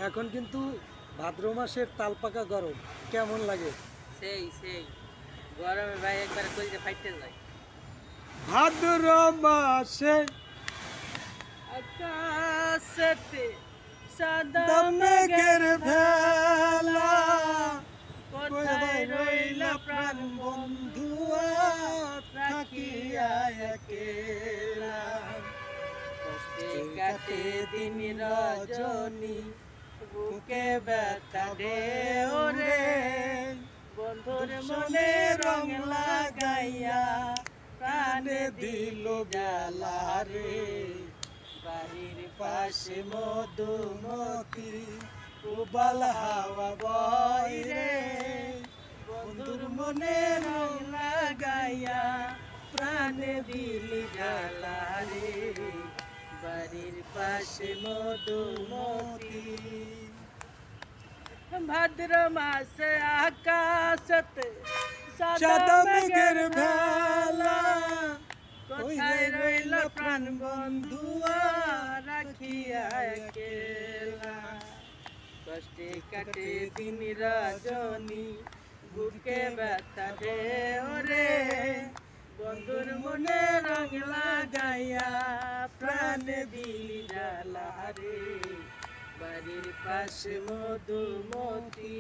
এখন কিন্তু ভাদ্র মাসের তালপাকা গরম কেমন লাগে? সেই গরমে ভাই একবার কইতে ফাইটে যায়। ভাদ্র মাসে আকাশেতে সাদা মেঘের ভেলা, কোথায় রইলা প্রাণ বন্ধু রাখিয়া একেলা। কষ্টে কাটে দিন রজনী, বুকে ব্যথা ঢেউ রে। বন্ধুর মনে রং লাগাইয়া প্রাণে দিল জ্বালা রে। বাড়ির পাশে মধুমতি উবাল হাওয়া বয় রে। বন্ধুর মনে রং লাগাইয়া প্রাণে দিল জ্বালা রে। বাড়ির পাশে মধুমতি। ভাদ্র মাসে আকাশতে সাদা মেঘের ভেলা, কোথায় রইল প্রাণ বন্ধু রাখিয়া একেলা। কষ্টে কাটে দিন রজনী, বুকে ব্যথা ঢেউ রে। বন্ধুর মনে রং লাগাইয়া প্রাণে দিলি জ্বালা রে। বাড়ির পাশে মধুমতি।